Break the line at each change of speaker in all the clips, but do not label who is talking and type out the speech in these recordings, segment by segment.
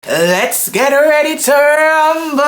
Let's get ready to rumble.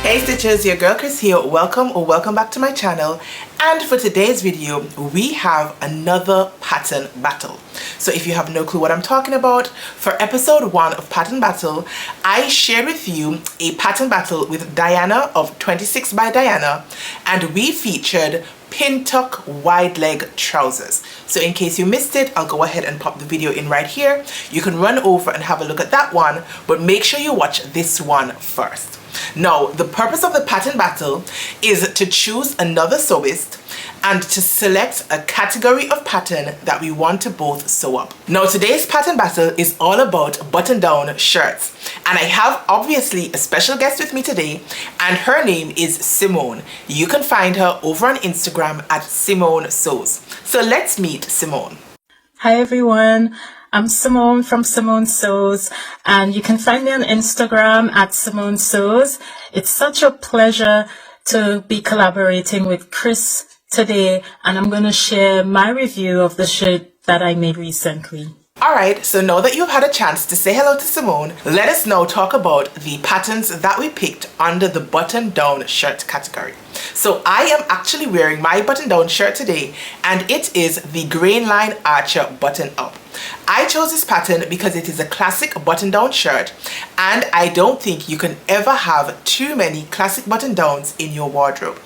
Hey Stitches, your girl Kris here. Welcome back to my channel. And for today's video, we have another pattern battle. So if you have no clue what I'm talking about, for episode 1 of Pattern Battle, I shared with you a pattern battle with Diana of 26 by Diana, and we featured pin tuck wide leg trousers. So in case you missed it, I'll go ahead and pop the video in right here. You can run over and have a look at that one, but make sure you watch this one first. Now, the purpose of the pattern battle is to choose another sewist and to select a category of pattern that we want to both sew up. Now, today's pattern battle is all about button-down shirts. And I have obviously a special guest with me today, and her name is Simone. You can find her over on Instagram at Simone Sews. So let's meet Simone.
Hi everyone. I'm Simone from Simone Sews, and you can find me on Instagram at Simone Sews. It's such a pleasure to be collaborating with Kris today, and I'm going to share my review of the shirt that I made recently.
Alright, so now that you've had a chance to say hello to Simone, let us now talk about the patterns that we picked under the button-down shirt category. So I am actually wearing my button-down shirt today, and it is the Grainline Archer button-up. I chose this pattern because it is a classic button-down shirt, and I don't think you can ever have too many classic button-downs in your wardrobe,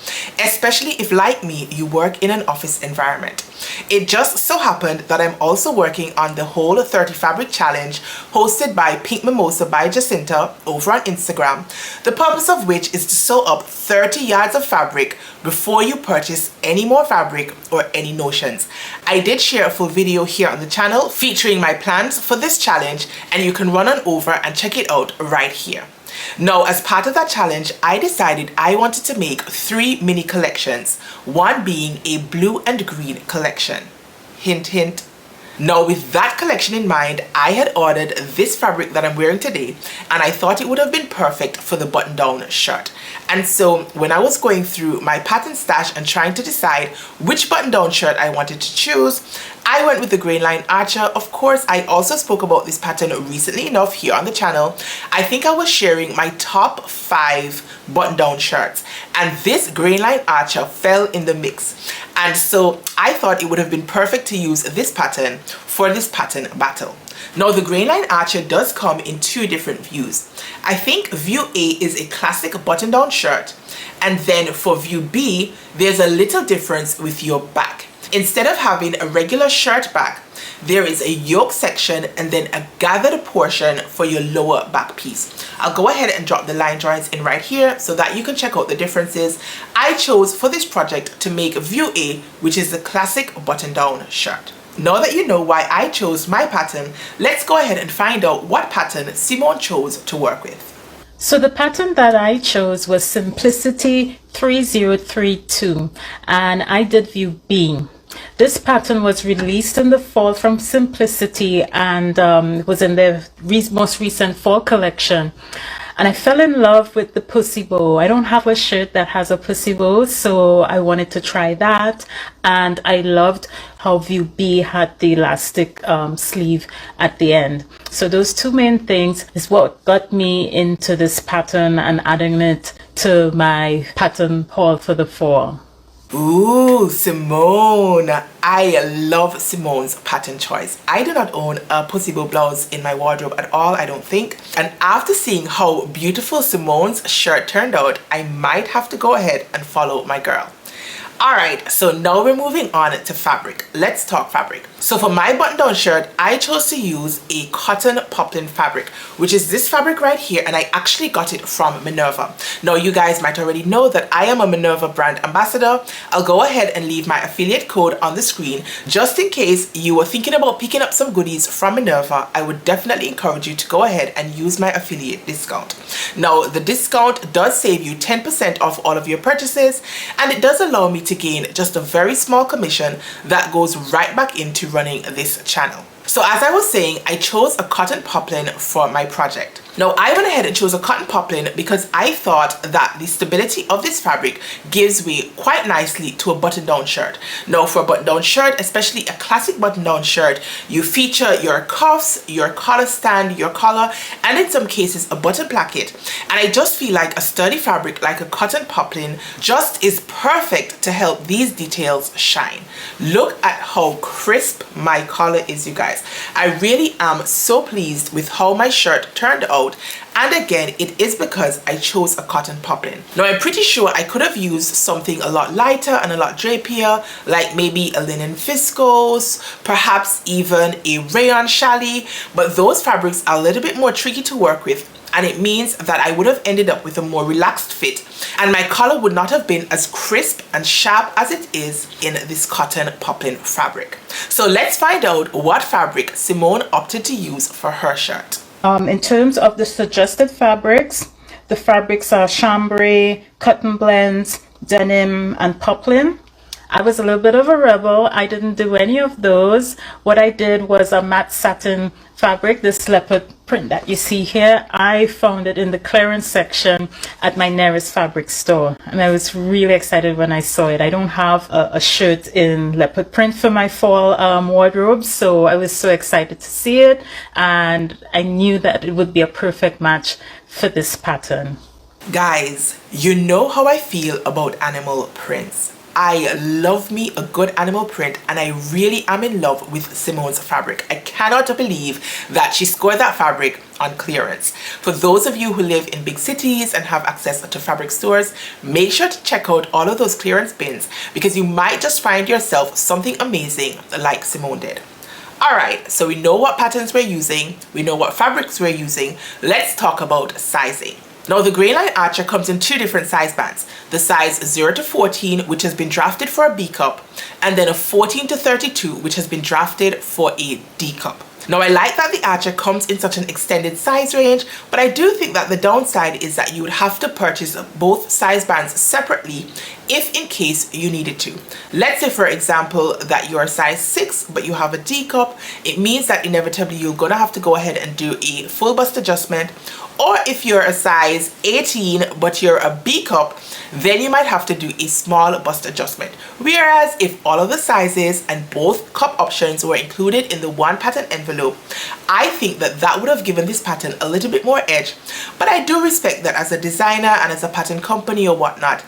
especially if, like me, you work in an office environment. It just so happened that I'm also working on the Whole 30 Fabric Challenge hosted by Pink Mimosa by Jacinta over on Instagram, the purpose of which is to sew up 30 yards of fabric before you purchase any more fabric or any notions. I did share a full video here on the channel featuring my plans for this challenge, and you can run on over and check it out right here. Now, as part of that challenge, I decided I wanted to make 3 mini collections, one being a blue and green collection. Hint, hint. Now, with that collection in mind, I had ordered this fabric that I'm wearing today, and I thought it would have been perfect for the button-down shirt. And so when I was going through my pattern stash and trying to decide which button-down shirt I wanted to choose, I went with the Grainline Archer. Of course, I also spoke about this pattern recently enough here on the channel. I think I was sharing my top 5 button-down shirts, and this Grainline Archer fell in the mix. And so I thought it would have been perfect to use this pattern for this pattern battle. Now, the Grainline Archer does come in 2 different views. I think view A is a classic button-down shirt, and then for view B, there's a little difference with your back. Instead of having a regular shirt back, there is a yoke section and then a gathered portion for your lower back piece. I'll go ahead and drop the line drawings in right here so that you can check out the differences. I chose for this project to make view A, which is the classic button-down shirt. Now that you know why I chose my pattern, let's go ahead and find out what pattern Simone chose to work with.
So the pattern that I chose was Simplicity 3032, and I did view B. This pattern was released in the fall from Simplicity, and was in their most recent fall collection. And I fell in love with the pussy bow. I don't have a shirt that has a pussy bow, so I wanted to try that. And I loved how view B had the elastic sleeve at the end. So those 2 main things is what got me into this pattern and adding it to my pattern haul for the fall.
Ooh, Simone. I love Simone's pattern choice. I do not own a pussy bow blouse in my wardrobe at all, I don't think. And after seeing how beautiful Simone's shirt turned out, I might have to go ahead and follow my girl. Alright, so now we're moving on to fabric. Let's talk fabric. So for my button-down shirt, I chose to use a cotton poplin fabric, which is this fabric right here, and I actually got it from Minerva. Now, you guys might already know that I am a Minerva brand ambassador. I'll go ahead and leave my affiliate code on the screen. Just in case you were thinking about picking up some goodies from Minerva, I would definitely encourage you to go ahead and use my affiliate discount. Now, the discount does save you 10% off all of your purchases, and it does allow me to gain just a very small commission that goes right back into running this channel. So as I was saying, I chose a cotton poplin for my project. Now I went ahead and chose a cotton poplin because I thought that the stability of this fabric gives way quite nicely to a button-down shirt. Now for a button-down shirt, especially a classic button-down shirt, you feature your cuffs, your collar stand, your collar, and in some cases a button placket. And I just feel like a sturdy fabric like a cotton poplin just is perfect to help these details shine. Look at how crisp my collar is, you guys. I really am so pleased with how my shirt turned out. And again, it is because I chose a cotton poplin. Now I'm pretty sure I could have used something a lot lighter and a lot drapier, like maybe a linen viscose, perhaps even a rayon challis, but those fabrics are a little bit more tricky to work with, and it means that I would have ended up with a more relaxed fit, and my collar would not have been as crisp and sharp as it is in this cotton poplin fabric. So let's find out what fabric Simone opted to use for her shirt.
In terms of the suggested fabrics, the fabrics are chambray, cotton blends, denim, and poplin. I was a little bit of a rebel. I didn't do any of those. What I did was a matte satin fabric, this leopard print that you see here. I found it in the clearance section at my nearest fabric store, and I was really excited when I saw it. I don't have a shirt in leopard print for my fall wardrobe, so I was so excited to see it, and I knew that it would be a perfect match for this pattern.
Guys, you know how I feel about animal prints. I love me a good animal print, and I really am in love with Simone's fabric. I cannot believe that she scored that fabric on clearance. For those of you who live in big cities and have access to fabric stores, make sure to check out all of those clearance bins, because you might just find yourself something amazing like Simone did. Alright, so we know what patterns we're using, we know what fabrics we're using. Let's talk about sizing. Now the Grainline Archer comes in two different size bands. The size 0 to 14, which has been drafted for a B cup, and then a 14 to 32, which has been drafted for a D cup. Now I like that the Archer comes in such an extended size range, but I do think that the downside is that you would have to purchase both size bands separately if in case you needed to. Let's say for example that you're a size 6 but you have a D cup, it means that inevitably you're gonna have to go ahead and do a full bust adjustment. Or if you're a size 18 but you're a B cup, then you might have to do a small bust adjustment. Whereas if all of the sizes and both cup options were included in the one pattern envelope, I think that that would have given this pattern a little bit more edge. But I do respect that as a designer and as a pattern company or whatnot,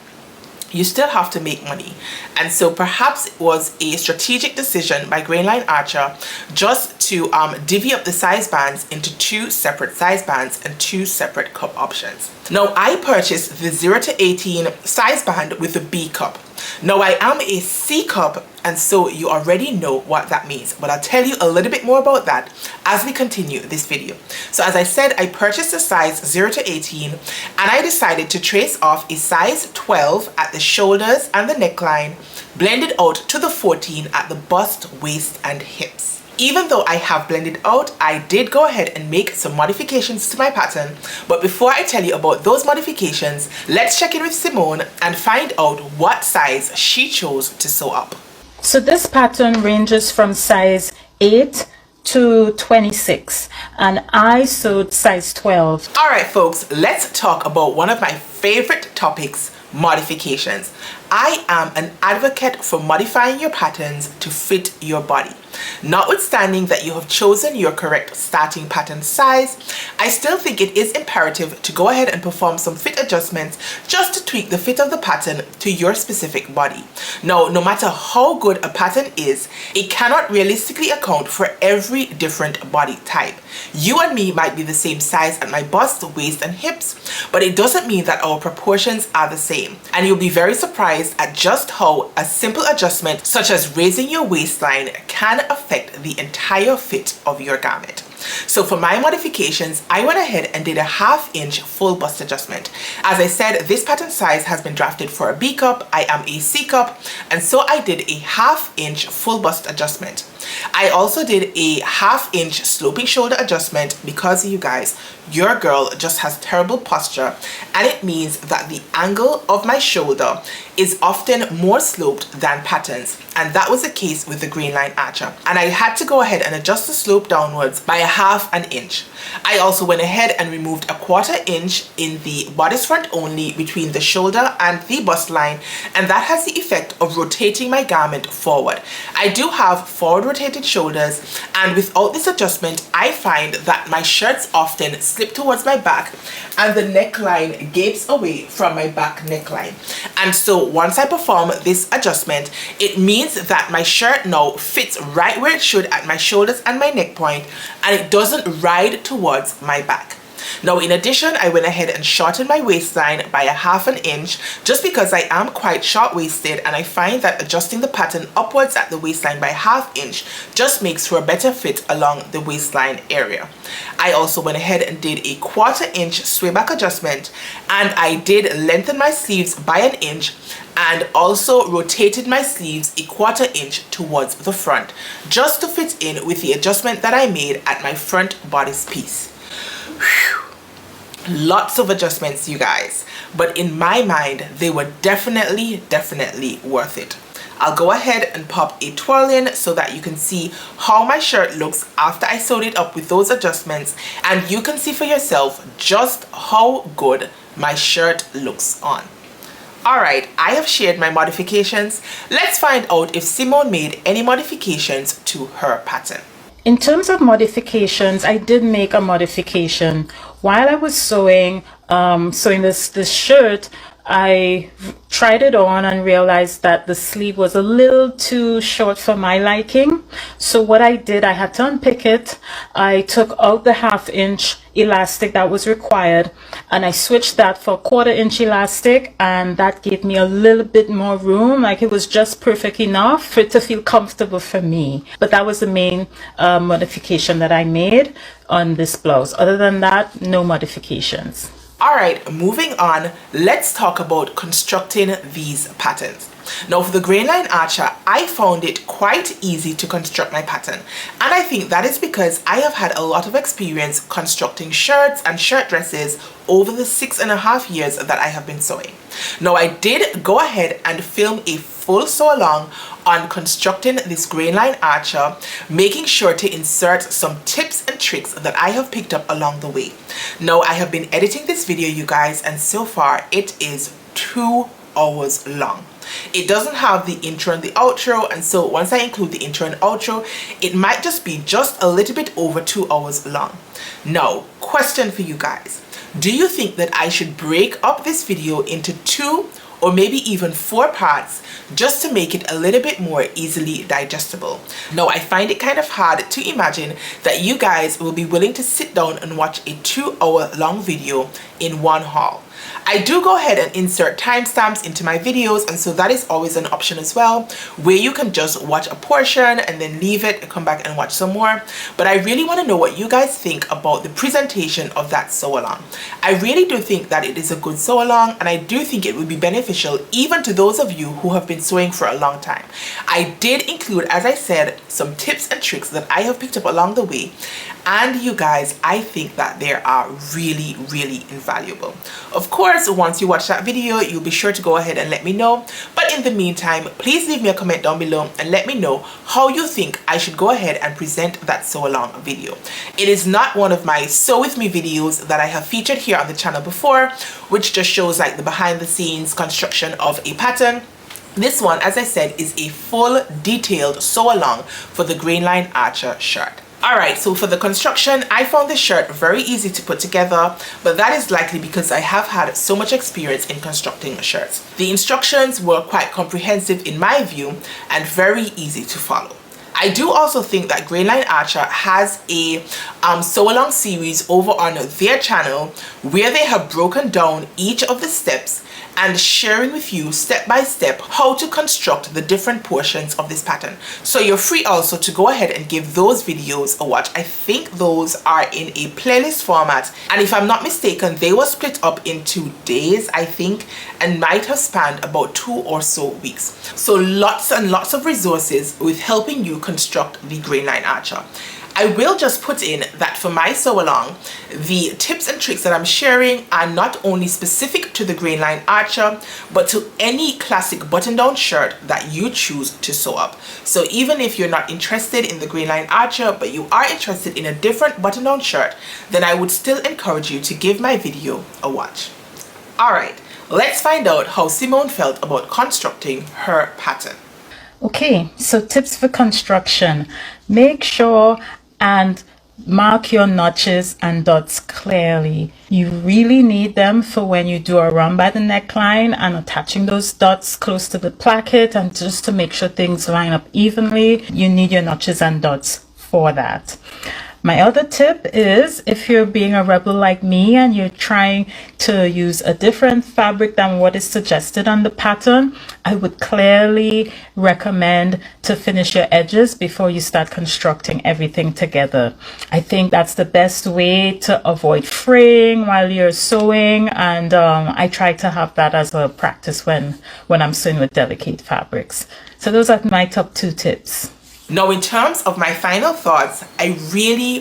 you still have to make money, and so perhaps it was a strategic decision by Grainline Archer just to divvy up the size bands into two separate size bands and two separate cup options. Now I purchased the 0 to 18 size band with the B cup. Now I am a C cup, and so you already know what that means, but I'll tell you a little bit more about that as we continue this video. So as I said, I purchased a size 0 to 18, and I decided to trace off a size 12 at the shoulders and the neckline, blended out to the 14 at the bust, waist, and hips. Even though I have blended out, I did go ahead and make some modifications to my pattern. But before I tell you about those modifications, let's check in with Simone and find out what size she chose to sew up.
So this pattern ranges from size 8 to 26, and I sewed size 12.
All right, folks, let's talk about one of my favorite topics, modifications. I am an advocate for modifying your patterns to fit your body. Notwithstanding that you have chosen your correct starting pattern size, I still think it is imperative to go ahead and perform some fit adjustments just to tweak the fit of the pattern to your specific body. Now, no matter how good a pattern is, it cannot realistically account for every different body type. You and me might be the same size at my bust, waist, and hips, but it doesn't mean that our proportions are the same. And you'll be very surprised at just how a simple adjustment such as raising your waistline can affect the entire fit of your garment. So for my modifications, I went ahead and did a 1/2 inch full bust adjustment. As I said, this pattern size has been drafted for a B cup. I am a C cup, and so I did a 1/2 inch full bust adjustment. I also did a 1/2 inch sloping shoulder adjustment because, you guys, your girl just has terrible posture, and it means that the angle of my shoulder is often more sloped than patterns, and that was the case with the Grainline Archer, and I had to go ahead and adjust the slope downwards by 1/2 inch. I also went ahead and removed a 1/4 inch in the bodice front only between the shoulder and the bust line, and that has the effect of rotating my garment forward. I do have forward rotated shoulders, and without this adjustment I find that my shirts often slip towards my back and the neckline gapes away from my back neckline. And so once I perform this adjustment, it means that my shirt now fits right where it should at my shoulders and my neck point, and it doesn't ride towards my back. Now, in addition, I went ahead and shortened my waistline by 1/2 inch just because I am quite short-waisted, and I find that adjusting the pattern upwards at the waistline by 1/2 inch just makes for a better fit along the waistline area. I also went ahead and did a 1/4 inch sway back adjustment, and I did lengthen my sleeves by 1 inch and also rotated my sleeves a 1/4 inch towards the front just to fit in with the adjustment that I made at my front bodice piece. Whew. Lots of adjustments, you guys, but in my mind they were definitely worth it. I'll go ahead and pop a twirl in so that you can see how my shirt looks after I sewed it up with those adjustments, and you can see for yourself just how good my shirt looks on. Alright, I have shared my modifications. Let's find out if Simone made any modifications to her pattern.
In terms of modifications, I did make a modification. While I was sewing this shirt, I tried it on and realized that the sleeve was a little too short for my liking. So what I did, I had to unpick it. I took out the 1/2 inch elastic that was required, and I switched that for 1/4 inch elastic, and that gave me a little bit more room. Like, it was just perfect enough for it to feel comfortable for me. But that was the main modification that I made on this blouse. Other than that, no modifications.
Alright, moving on, let's talk about constructing these patterns. Now, for the Grainline Archer, I found it quite easy to construct my pattern, and I think that is because I have had a lot of experience constructing shirts and shirt dresses over the 6.5 years that I have been sewing. Now, I did go ahead and film a full sew along on constructing this Grainline Archer, making sure to insert some tips and tricks that I have picked up along the way. Now, I have been editing this video, you guys, and so far it is 2 hours long. It doesn't have the intro and the outro, and so once I include the intro and outro, it might just be just a little bit over 2 hours long. Now, question for you guys. Do you think that I should break up this video into 2 or maybe even 4 parts just to make it a little bit more easily digestible? Now, I find it kind of hard to imagine that you guys will be willing to sit down and watch a 2-hour long video in one haul. I do go ahead and insert timestamps into my videos, and so that is always an option as well, where you can just watch a portion and then leave it and come back and watch some more. But I really want to know what you guys think about the presentation of that sew along. I really do think that it is a good sew along, and I do think it would be beneficial even to those of you who have been sewing for a long time. I did include, as I said, some tips and tricks that I have picked up along the way, and you guys, I think that they are really invaluable. Of course, once you watch that video, you'll be sure to go ahead and let me know. But in the meantime, please leave me a comment down below and let me know how you think I should go ahead and present that sew along video. It is not one of my sew with me videos that I have featured here on the channel before, which just shows like the behind the scenes construction of a pattern. This one, as I said, is a full detailed sew along for the Grainline Archer shirt. Alright, so for the construction, I found this shirt very easy to put together, but that is likely because I have had so much experience in constructing shirts. The instructions were quite comprehensive in my view and very easy to follow. I do also think that Grainline Archer has a sew along series over on their channel where they have broken down each of the steps and sharing with you step by step how to construct the different portions of this pattern. So you're free also to go ahead and give those videos a watch. I think those are in a playlist format, and if I'm not mistaken, they were split up into days, I think, and might have spanned about 2 or so weeks. So lots and lots of resources with helping you construct the Grainline Archer. I will just put in that for my sew along, the tips and tricks that I'm sharing are not only specific to the Grainline Archer, but to any classic button-down shirt that you choose to sew up. So even if you're not interested in the Grainline Archer, but you are interested in a different button-down shirt, then I would still encourage you to give my video a watch. Alright, let's find out how Simone felt about constructing her pattern.
Okay, so tips for construction. Make sure and mark your notches and dots clearly. You really need them for when you do a run by the neckline and attaching those dots close to the placket, and just to make sure things line up evenly, you need your notches and dots for that. My other tip is, if you're being a rebel like me and you're trying to use a different fabric than what is suggested on the pattern, I would clearly recommend to finish your edges before you start constructing everything together. I think that's the best way to avoid fraying while you're sewing, and I try to have that as a practice when I'm sewing with delicate fabrics. So those are my top 2 tips.
Now, in terms of my final thoughts, I really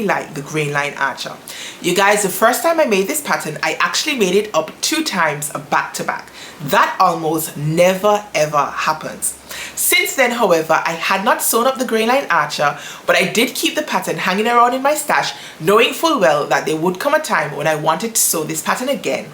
like the Grainline Archer. You guys, the first time I made this pattern, I actually made it up 2 times back to back. That almost never ever happens. Since then, however, I had not sewn up the Grainline Archer, but I did keep the pattern hanging around in my stash, knowing full well that there would come a time when I wanted to sew this pattern again.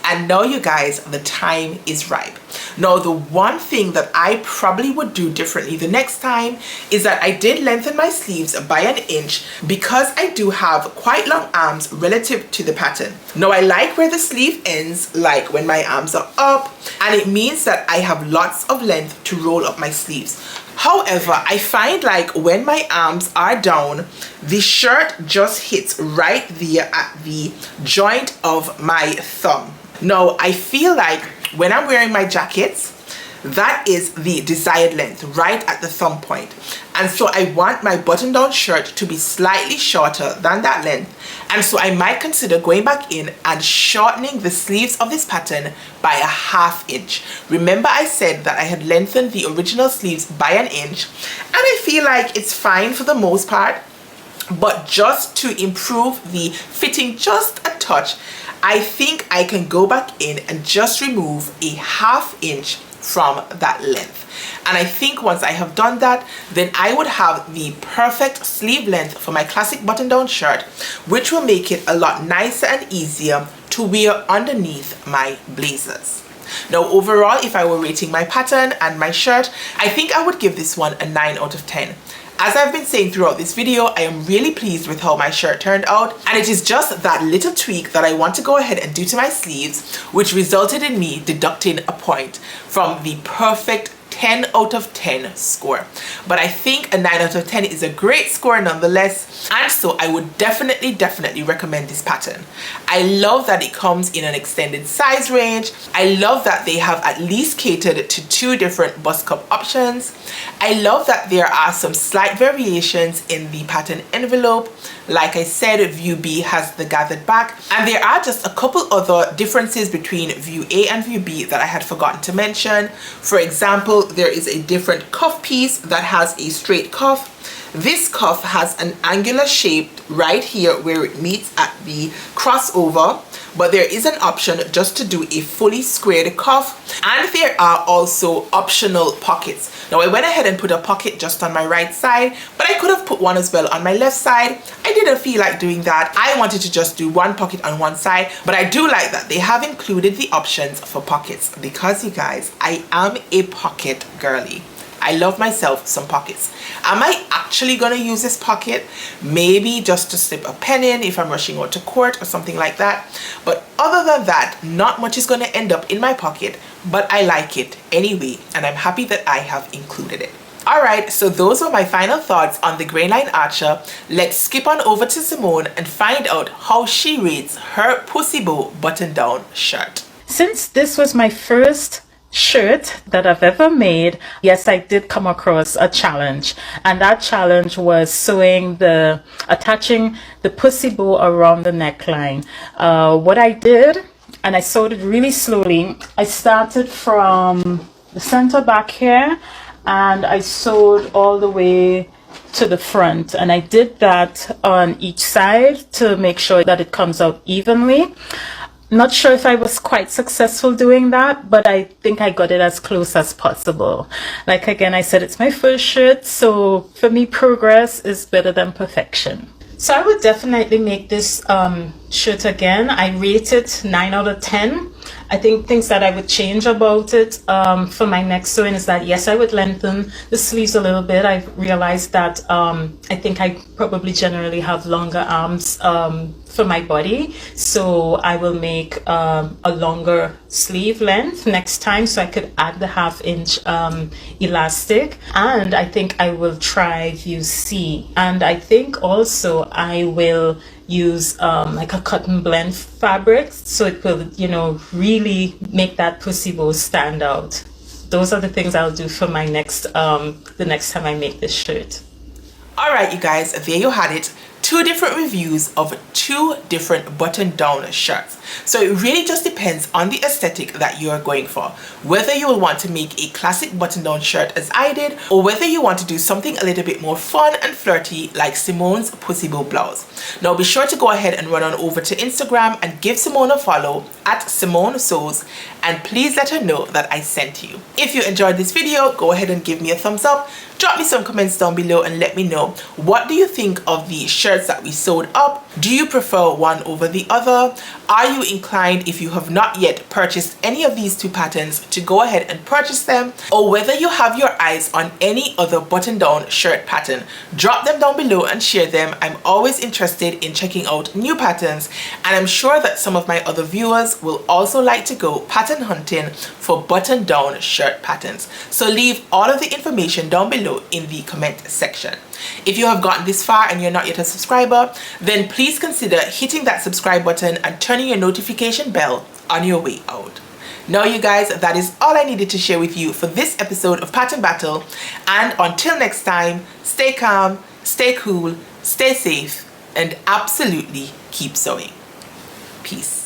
And now, you guys, the time is ripe. Now, the one thing that I probably would do differently the next time is that I did lengthen my sleeves by 1 inch, because I do have quite long arms relative to the pattern. Now, I like where the sleeve ends, like when my arms are up, and it means that I have lots of length to roll up my sleeves. However, I find like when my arms are down, the shirt just hits right there at the joint of my thumb. Now, I feel like when I'm wearing my jackets, that is the desired length, right at the thumb point. And so I want my button-down shirt to be slightly shorter than that length. And so I might consider going back in and shortening the sleeves of this pattern by 1/2 inch. Remember, I said that I had lengthened the original sleeves by 1 inch, and I feel like it's fine for the most part. But just to improve the fitting just a touch, I think I can go back in and just remove 1/2 inch from that length. And I think once I have done that, then I would have the perfect sleeve length for my classic button-down shirt, which will make it a lot nicer and easier to wear underneath my blazers. Now, overall, if I were rating my pattern and my shirt, I think I would give this one a 9 out of 10. As I've been saying throughout this video, I am really pleased with how my shirt turned out, and it is just that little tweak that I want to go ahead and do to my sleeves, which resulted in me deducting a point from the perfect 10 out of 10 score. But I think a 9 out of 10 is a great score nonetheless, and so I would definitely recommend this pattern. I love that it comes in an extended size range. I love that they have at least catered to 2 different bust cup options. I love that there are some slight variations in the pattern envelope. Like I said, view B has the gathered back, and there are just a couple other differences between view A and view B that I had forgotten to mention. For example, there is a different cuff piece that has a straight cuff. This cuff has an angular shape right here where it meets at the crossover, but there is an option just to do a fully squared cuff, and there are also optional pockets. Now, I went ahead and put a pocket just on my right side, but I could have put one as well on my left side. I didn't feel like doing that. I wanted to just do one pocket on one side, but I do like that they have included the options for pockets, because you guys, I am a pocket girly. I love myself some pockets. Am I actually gonna use this pocket? Maybe just to slip a pen in if I'm rushing out to court or something like that. But other than that, not much is gonna end up in my pocket, but I like it anyway, and I'm happy that I have included it. Alright, so those were my final thoughts on the Grainline Archer. Let's skip on over to Simone and find out how she rates her pussy bow button-down shirt.
Since this was my first shirt that I've ever made, yes, I did come across a challenge, and that challenge was attaching the pussy bow around the neckline. What I did, and I sewed it really slowly, I started from the center back here, and I sewed all the way to the front, and I did that on each side to make sure that it comes out evenly. Not sure if I was quite successful doing that, but I think I got it as close as possible. Like again, I said, it's my first shirt, so for me, progress is better than perfection. So I would definitely make this shirt again. I rate it 9 out of 10. I think things that I would change about it for my next sewing is that, yes, I would lengthen the sleeves a little bit. I realized that I think I probably generally have longer arms for my body, so I will make a longer sleeve length next time, so I could add the 1/2 inch elastic. And I think I will try view C, and I think also I will use like a cotton blend fabric, so it will, you know, really make that pussy bow stand out. Those are the things I'll do for my next the next time I make this shirt.
All right, you guys, there you had it. 2 different reviews of 2 different button-down shirts. So it really just depends on the aesthetic that you are going for. Whether you will want to make a classic button-down shirt as I did, or whether you want to do something a little bit more fun and flirty like Simone's pussy bow blouse. Now be sure to go ahead and run on over to Instagram and give Simone a follow at Simone Sews, and please let her know that I sent you. If you enjoyed this video, go ahead and give me a thumbs up. Drop me some comments down below and let me know, what do you think of the shirts that we sewed up? Do you prefer one over the other? Are you inclined, if you have not yet purchased any of these 2 patterns, to go ahead and purchase them? Or whether you have your eyes on any other button-down shirt pattern, drop them down below and share them. I'm always interested in checking out new patterns, and I'm sure that some of my other viewers will also like to go pattern hunting for button-down shirt patterns. So leave all of the information down below in the comment section. If you have gotten this far and you're not yet a subscriber, then please consider hitting that subscribe button and turning your notification bell on your way out. Now you guys, that is all I needed to share with you for this episode of Pattern Battle, and until next time, stay calm, stay cool, stay safe, and absolutely keep sewing. Peace.